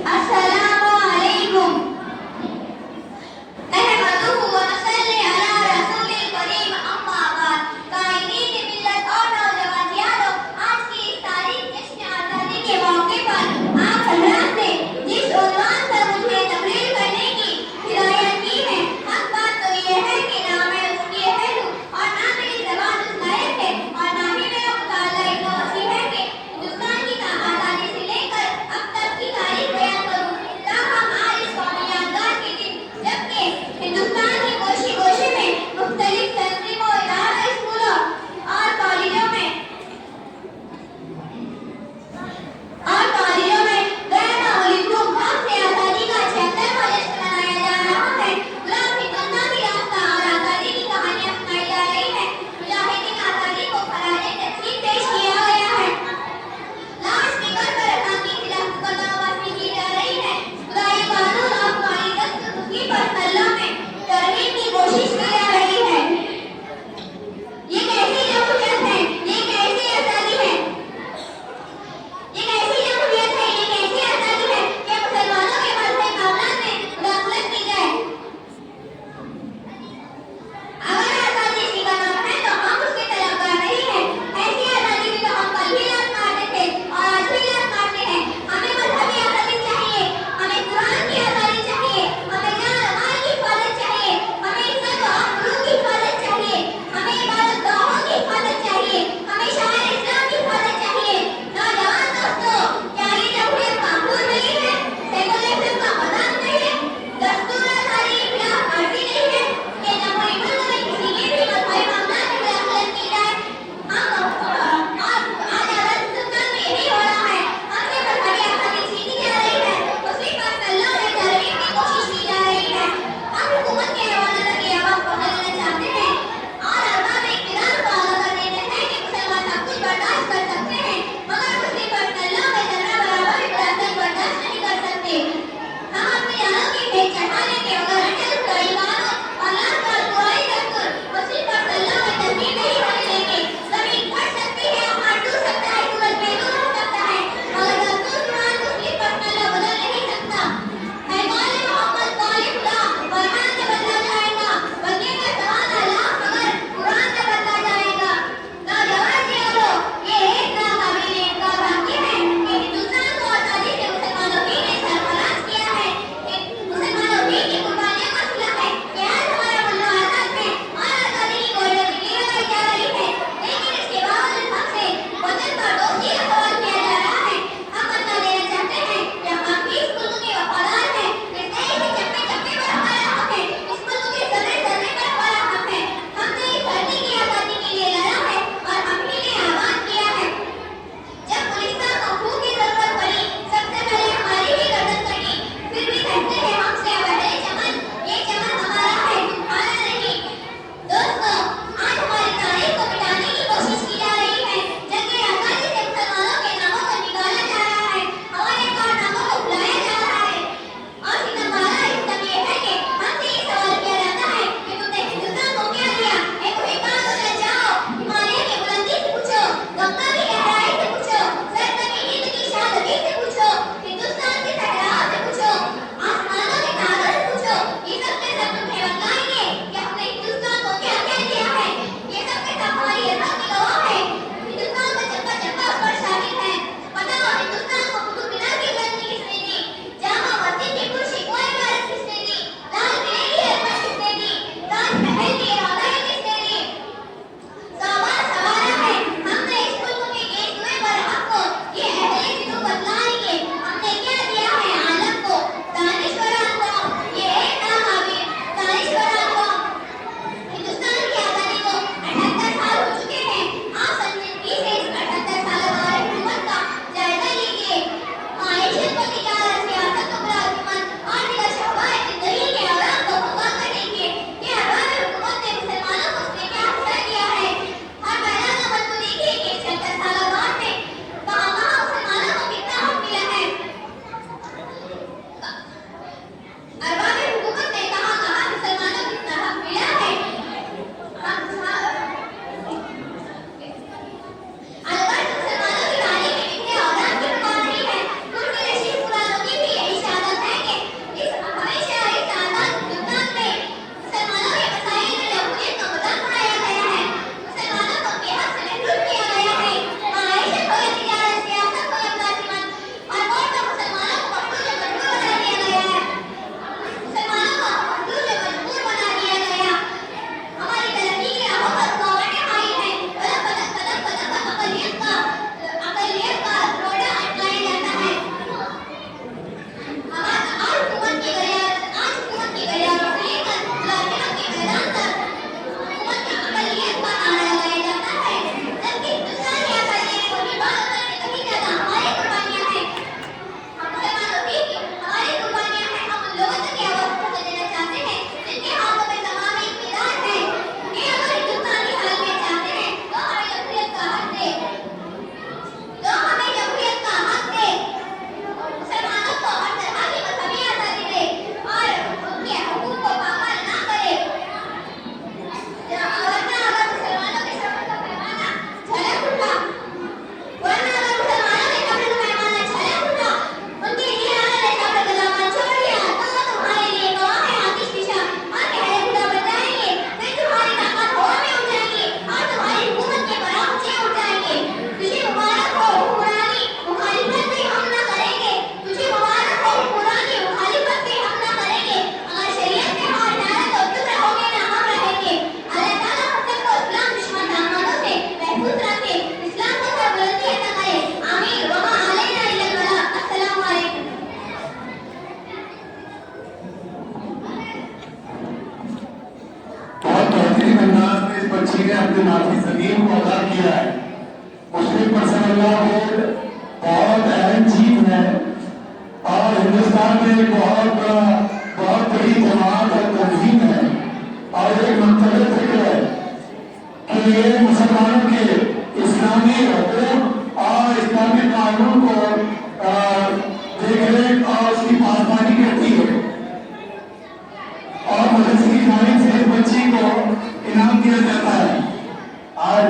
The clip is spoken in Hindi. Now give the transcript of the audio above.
अस्सलामु अलैकुम। नहमदुहु व नसल्ली अला रसूलिल करीम, अम्मा बाद। कायनीत मिल्लत और नौजवान यारों, आज की इस तारीख जश्न आज़ादी के मौके पर आप हज़रात ने जिस उन्वान पर मुझे तकरीर करने की हिदायत की है, हक बात तो ये है कि ना मैं उसकी अहल हूँ और ना मेरी ज़बान उस लायक है और ना ही मेरा मुताल्ला इतना वसी है कि हिंदुस्तान की आज़ादी से लेकर अब तक की तारीख बयान करूँ। अपने नाती सलीम को अदा किया है। मुस्लिम पर्सनल बोर्ड बहुत अहम चीज है और हिंदुस्तान में एक बहुत बड़ी जमात और तंजीम है और एक मुख्तलिफ फिक्र है कि ये मुसलमानों के इस्लामी हकूक और इस्लामी कानून को देख रेख और उसकी पासबानी करती है और मदरसे की जानिब से इस बच्ची को इनाम दिया जाता है। आज